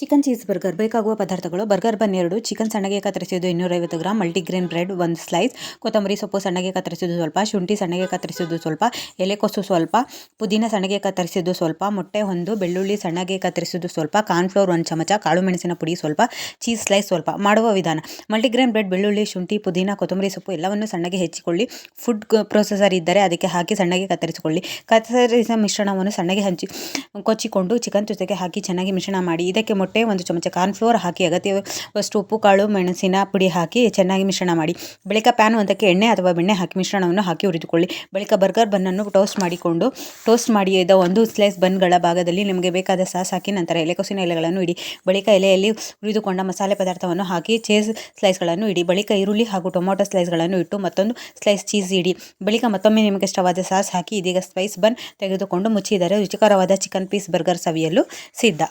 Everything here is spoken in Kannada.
ಚಿಕನ್ ಚೀಸ್ ಬರ್ಗರ್ ಬೇಕಾಗುವ ಪದಾರ್ಥಗಳು: ಬರ್ಗರ್ ಬನ್ 2, ಚಿಕನ್ ಸಣ್ಣಗೆ ಕತ್ತರಿಸಿದ್ದು 250 ಗ್ರಾಂ, ಮಲ್ಟಿಗ್ರೇನ್ ಬ್ರೆಡ್ 1 ಸ್ಲೈಸ್, ಕೊತ್ತಂಬರಿ ಸೊಪ್ಪು ಸಣ್ಣಗೆ ಕತ್ತರಿಸಿದ್ದು ಸ್ವಲ್ಪ, ಶುಂಠಿ ಸಣ್ಣಗೆ ಕತ್ತರಿಸಿದ್ದು ಸ್ವಲ್ಪ, ಎಲೆಕೋಸು ಸ್ವಲ್ಪ, ಪುದೀನ ಸಣ್ಣಗೆ ಕತ್ತರಿಸಿದ್ದು ಸ್ವಲ್ಪ, ಮೊಟ್ಟೆ 1, ಬೆಳ್ಳುಳ್ಳಿ ಸಣ್ಣಗೆ ಕತ್ತರಿಸಿದ್ದು ಸ್ವಲ್ಪ, ಕಾರ್ನ್ಫ್ಲೋರ್ 1 ಚಮಚ, ಕಾಳು ಮೆಣಸಿನ ಪುಡಿ ಸ್ವಲ್ಪ, ಚೀಸ್ ಸ್ಲೈಸ್ ಸ್ವಲ್ಪ. ಮಾಡುವ ವಿಧಾನ: ಮಲ್ಟಿಗ್ರೇನ್ ಬ್ರೆಡ್, ಬೆಳ್ಳುಳ್ಳಿ, ಶುಂಠಿ, ಪುದೀನ, ಕೊತ್ತಂಬರಿ ಸೊಪ್ಪು ಎಲ್ಲವನ್ನು ಸಣ್ಣಗೆ ಹೆಚ್ಚಿಕೊಳ್ಳಿ. ಫುಡ್ ಪ್ರೊಸೆಸರ್ ಇದ್ದರೆ ಅದಕ್ಕೆ ಹಾಕಿ ಸಣ್ಣಗೆ ಕತ್ತರಿಸಿಕೊಳ್ಳಿ. ಕತ್ತರಿಸಿದ ಮಿಶ್ರಣವನ್ನು ಸಣ್ಣಗೆ ಕೊಚ್ಚಿಕೊಂಡು ಚಿಕನ್ ಜೊತೆಗೆ ಹಾಕಿ ಚೆನ್ನಾಗಿ ಮಿಶ್ರಣ ಮಾಡಿ. ಇದಕ್ಕೆ ಮೊಟ್ಟೆ 1 ಚಮಚ, ಕಾರ್ನ್ಫ್ಲೋರ್ ಹಾಕಿ ಅಗತ್ಯವಷ್ಟು ಉಪ್ಪು, ಕಾಳು ಮೆಣಸಿನ ಪುಡಿ ಹಾಕಿ ಚೆನ್ನಾಗಿ ಮಿಶ್ರಣ ಮಾಡಿ. ಬಳಿಕ ಪ್ಯಾನ್ ಒಂದಕ್ಕೆ ಎಣ್ಣೆ ಅಥವಾ ಬೆಣ್ಣೆ ಹಾಕಿ ಮಿಶ್ರಣವನ್ನು ಹಾಕಿ ಹುರಿದುಕೊಳ್ಳಿ. ಬಳಿಕ ಬರ್ಗರ್ ಬನ್ನನ್ನು ಟೋಸ್ಟ್ ಮಾಡಿದ 1 ಸ್ಲೈಸ್ ಬನ್ಗಳ ಭಾಗದಲ್ಲಿ ನಿಮಗೆ ಬೇಕಾದ ಸಾಸ್ ಹಾಕಿ ನಂತರ ಎಲೆಕೋಸಿನ ಎಲೆಗಳನ್ನು ಇಡಿ. ಬಳಿಕ ಎಲೆಯಲ್ಲಿ ಹುರಿದುಕೊಂಡ ಮಸಾಲೆ ಪದಾರ್ಥವನ್ನು ಹಾಕಿ ಚೀಸ್ ಸ್ಲೈಸ್ಗಳನ್ನು ಇಡಿ. ಬಳಿಕ ಈರುಳ್ಳಿ ಹಾಗೂ ಟೊಮೊಟೊ ಸ್ಲೈಸ್ಗಳನ್ನು ಇಟ್ಟು ಮತ್ತೊಂದು ಸ್ಲೈಸ್ ಚೀಸ್ ಇಡಿ. ಬಳಿಕ ಮತ್ತೊಮ್ಮೆ ನಿಮಗೆ ಇಷ್ಟವಾದ ಸಾಸ್ ಹಾಕಿ ಇದೀಗ ಸ್ಪೈಸ್ ಬನ್ ತೆಗೆದುಕೊಂಡು ಮುಚ್ಚಿದರೆ ರುಚಿಕರವಾದ ಚಿಕನ್ ಪೀಸ್ ಬರ್ಗರ್ ಸವಿಯಲು ಸಿದ್ಧ.